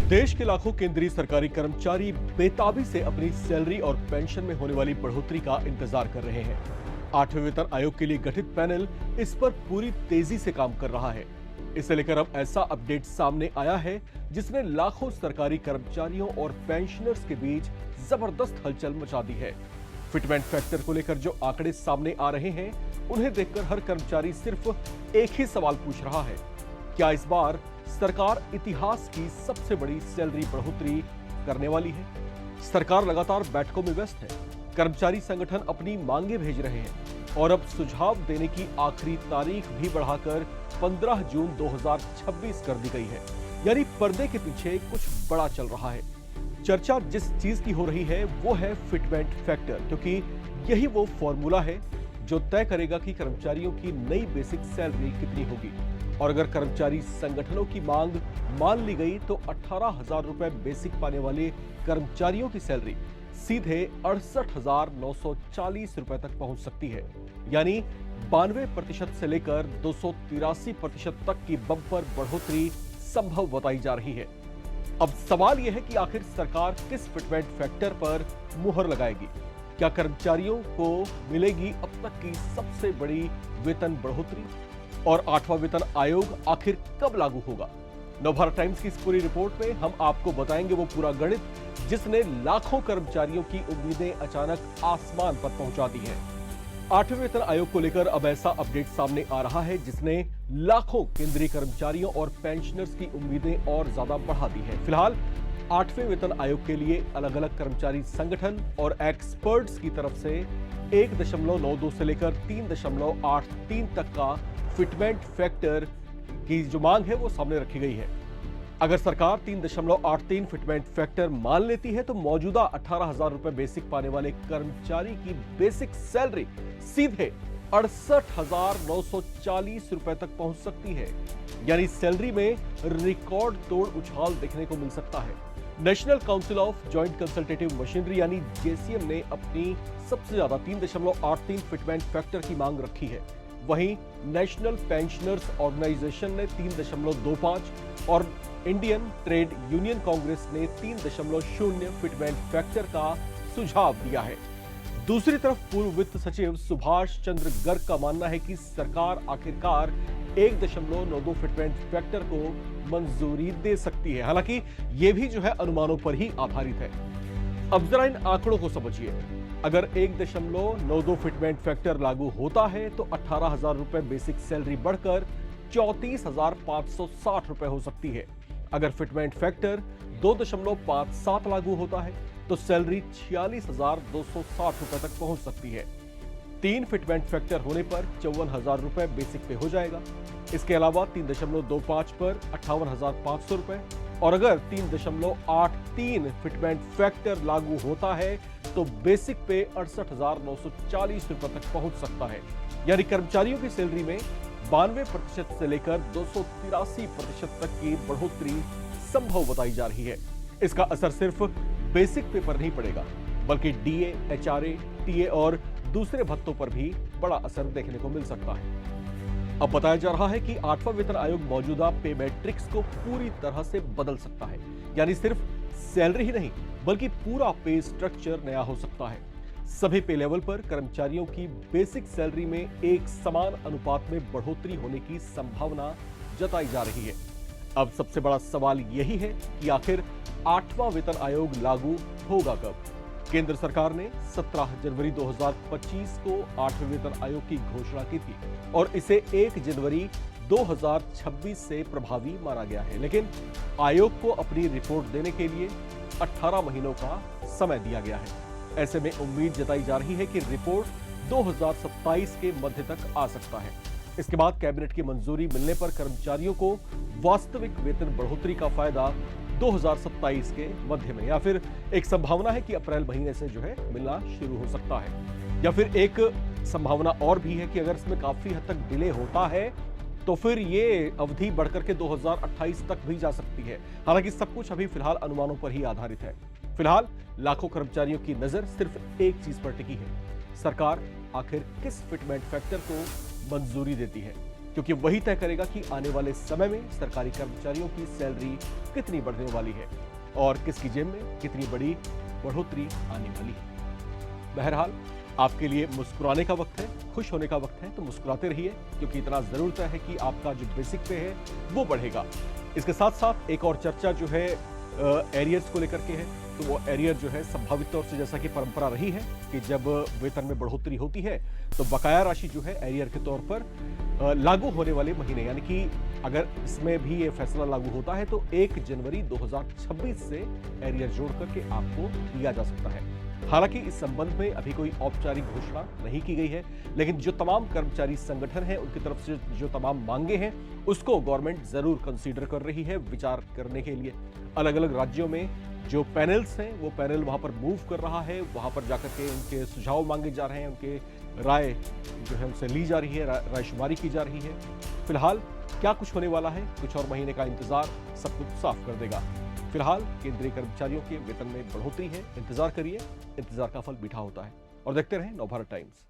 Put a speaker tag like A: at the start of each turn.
A: देश के लाखों केंद्रीय सरकारी कर्मचारी बेताबी से अपनी सैलरी और पेंशन में होने वाली बढ़ोतरी का इंतजार कर रहे हैं। 8वें वेतन आयोग के लिए गठित पैनल इस पर पूरी तेजी से काम कर रहा है। इसे लेकर अब ऐसा अपडेट सामने आया है जिसने लाखों सरकारी कर्मचारियों और पेंशनर्स के बीच जबरदस्त हलचल मचा दी है। फिटमेंट फैक्टर को लेकर जो आंकड़े सामने आ रहे हैं, उन्हें देखकर हर कर्मचारी सिर्फ एक ही सवाल पूछ रहा है, क्या इस बार सरकार इतिहास की सबसे बड़ी सैलरी बढ़ोतरी करने वाली है? सरकार लगातार बैठकों में व्यस्त है। कर्मचारी संगठन अपनी मांगे भेज रहे हैं और अब सुझाव देने की आखिरी तारीख भी बढ़ाकर 15 जून 2026 कर दी गई है। यानी पर्दे के पीछे कुछ बड़ा चल रहा है। चर्चा जिस चीज की हो रही है वो है फिटमेंट फैक्टर, क्योंकि यही वो फॉर्मूला है जो तय करेगा कि कर्मचारियों की नई बेसिक सैलरी कितनी होगी। और अगर कर्मचारी संगठनों की मांग मान ली गई तो 18,000 रुपए बेसिक पाने वाले कर्मचारियों की सैलरी सीधे 68,940 रुपए तक पहुंच सकती है। यानी 92% से लेकर 283% तक की बम्पर बढ़ोतरी संभव बताई जा रही है। अब सवाल यह है कि आखिर सरकार किस फिटमेंट फैक्टर पर मुहर लगाएगी? क्या कर्मचारियों को मिलेगी अब तक की सबसे बड़ी वेतन बढ़ोतरी? और 8वां वेतन आयोग आखिर कब लागू होगा? नवभारत टाइम्स की इस पूरी रिपोर्ट में हम आपको बताएंगे वो पूरा गणित जिसने लाखों कर्मचारियों की उम्मीदें अचानक आसमान पर पहुंचा दी है। 8वें वेतन आयोग को लेकर अब ऐसा अपडेट सामने आ रहा है जिसने लाखों केंद्रीय कर्मचारियों और पेंशनर्स की उम्मीदें और ज्यादा बढ़ा दी है। फिलहाल 8वें वेतन आयोग के लिए अलग अलग कर्मचारी संगठन और एक्सपर्ट्स की तरफ से 1.92 से लेकर 3.83 तक का फिटमेंट फैक्टर की जो मांग है वो सामने रखी गई है। अगर सरकार 3.83 फिटमेंट फैक्टर मान लेती है तो मौजूदा 18,000 रुपए बेसिक पाने वाले कर्मचारी की बेसिक सैलरी सीधे 68,940 रुपए तक पहुंच सकती है। यानी सैलरी में रिकॉर्ड तोड़ उछाल देखने को मिल सकता है। National council of joint consultative machinery यानी जेसीएम ने अपनी सबसे ज्यादा 3.83 फिटमेंट फैक्टर की मांग रखी है। वहीं नेशनल पेंशनर्स ऑर्गेनाइजेशन ने 3.25 और इंडियन ट्रेड यूनियन कांग्रेस ने 3.0 फिटमेंट फैक्टर का सुझाव दिया है। दूसरी तरफ पूर्व वित्त सचिव सुभाष चंद्र गर्ग का मानना है कि सरकार आखिरकार 1.92 फिटमेंट फैक्टर को मंजूरी दे सकती है। हालांकि यह भी जो है अनुमानों पर ही आधारित है। अब जरा इन आंकड़ों को समझिए। अगर 1.92 फिटमेंट फैक्टर लागू होता है तो 18,000 रुपए बेसिक सैलरी बढ़कर 34,560 रुपए हो सकती है। अगर फिटमेंट फैक्टर 2.57 लागू होता है तो सैलरी 46,260 रुपए तक पहुंच सकती है। 3 फिटमेंट फैक्टर होने पर 54,000 रुपए बेसिक पे हो जाएगा। इसके अलावा 3.25 पर 58,500 रुपए और अगर 3.83 फिटमेंट फैक्टर लागू होता है तो बेसिक पे 68,940 रुपए तक पहुंच सकता है। यानी कर्मचारियों की सैलरी में 92% से लेकर 283% तक की बढ़ोतरी संभव बताई जा रही है। इसका असर सिर्फ बेसिक पे पर नहीं पड़ेगा बल्कि डीए, एचआरए, टीए और दूसरे भत्तों पर भी बड़ा असर देखने को मिल सकता है। अब बताया जा रहा है कि 8वां वेतन आयोग मौजूदा पे मैट्रिक्स को पूरी तरह से बदल सकता है। यानी सिर्फ सैलरी ही नहीं बल्कि पूरा पे स्ट्रक्चर नया हो सकता है। सभी पे लेवल पर कर्मचारियों की बेसिक सैलरी में एक समान अनुपात में बढ़ोतरी होने की संभावना जताई जा रही है। अब सबसे बड़ा सवाल यही है कि आखिर 8वां वेतन आयोग लागू होगा कब? केंद्र सरकार ने 17 जनवरी 2025 को 8वें वेतन आयोग की घोषणा की थी और इसे 1 जनवरी 2026 से प्रभावी माना गया है। लेकिन आयोग को अपनी रिपोर्ट देने के लिए 18 महीनों का समय दिया गया है। ऐसे में उम्मीद जताई जा रही है कि रिपोर्ट 2027 के मध्य तक आ सकता है। इसके बाद कैबिनेट की मंजूरी मिलने पर कर्मचारियों को वास्तविक वेतन बढ़ोतरी का फायदा 2027 के मध्य में या फिर एक संभावना है कि अप्रैल महीने से जो है मिलना शुरू हो सकता है। या फिर एक संभावना और भी है कि अगर इसमें काफी हद तक डिले होता है तो फिर ये अवधि बढ़कर के 2028 तक भी जा सकती है। हालांकि सब कुछ अभी फिलहाल अनुमानों पर ही आधारित है। फिलहाल लाखों कर्मचारियों की नजर सिर्फ एक चीज पर टिकी है, सरकार आखिर किस फिटमेंट फैक्टर को मंजूरी देती है। क्योंकि वही तय करेगा कि आने वाले समय में सरकारी कर्मचारियों की सैलरी कितनी बढ़ने वाली है और किसकी जेब में कितनी बड़ी बढ़ोतरी आने वाली है। बहरहाल आपके लिए मुस्कुराने का वक्त है, खुश होने का वक्त है, तो मुस्कुराते रहिए क्योंकि इतना जरूर तय है कि आपका जो बेसिक पे है वो बढ़ेगा। इसके साथ साथ एक और चर्चा जो है एरियर्स को लेकर के है, तो वो एरियर जो है संभावित तौर से, जैसा कि परंपरा रही है कि जब वेतन में बढ़ोतरी होती है तो बकाया राशि जो है एरियर के तौर पर लागू होने वाले महीने, यानी कि अगर इसमें भी ये फैसला लागू होता है तो 1 जनवरी 2026 से एरियर जोड़ करके आपको दिया जा सकता है। हालांकि इस संबंध में अभी कोई औपचारिक घोषणा नहीं की गई है, लेकिन जो तमाम कर्मचारी संगठन हैं उनकी तरफ से जो तमाम मांगे हैं उसको गवर्नमेंट जरूर कंसीडर कर रही है विचार करने के लिए। अलग अलग राज्यों में जो पैनल्स हैं वो पैनल वहां पर मूव कर रहा है, वहां पर जाकर के उनके सुझाव मांगे जा रहे हैं, उनके राय जो है उनसे ली जा रही है, रायशुमारी की जा रही है। फिलहाल क्या कुछ होने वाला है, कुछ और महीने का इंतजार सब कुछ साफ कर देगा। फिलहाल केंद्रीय कर्मचारियों के वेतन में बढ़ोतरी है, इंतजार करिए, इंतजार का फल मीठा होता है। और देखते रहें नवभारत टाइम्स।